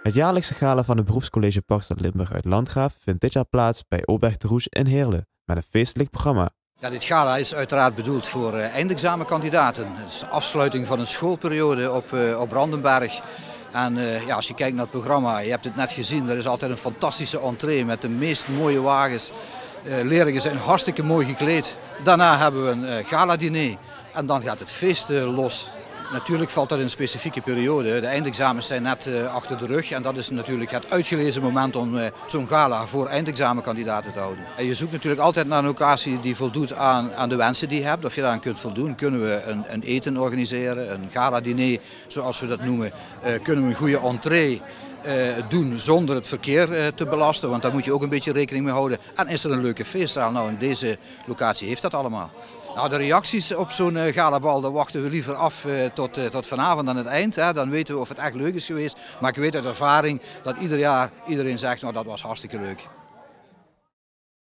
Het jaarlijkse gala van het beroepscollege Pachtstad Limburg uit Landgraaf vindt dit jaar plaats bij Auberge de Roes in Heerlen met een feestelijk programma. Ja, dit gala is uiteraard bedoeld voor eindexamenkandidaten. Het is de afsluiting van een schoolperiode op Randenberg. En ja, als je kijkt naar het programma, je hebt het net gezien, er is altijd een fantastische entree met de meest mooie wagens. Leerlingen zijn hartstikke mooi gekleed. Daarna hebben we een gala-diner en dan gaat het feest los. Natuurlijk valt dat in een specifieke periode. De eindexamens zijn net achter de rug en dat is natuurlijk het uitgelezen moment om zo'n gala voor eindexamenkandidaten te houden. En je zoekt natuurlijk altijd naar een locatie die voldoet aan de wensen die je hebt. Of je daaraan kunt voldoen, kunnen we een eten organiseren, een gala-diner zoals we dat noemen. Kunnen we een goede entree doen zonder het verkeer te belasten, want daar moet je ook een beetje rekening mee houden. En is er een leuke feestzaal? Nou, in deze locatie heeft dat allemaal. Nou, de reacties op zo'n galabal, daar wachten we liever af tot vanavond aan het eind. Hè. Dan weten we of het echt leuk is geweest. Maar ik weet uit ervaring dat ieder jaar iedereen zegt, nou dat was hartstikke leuk.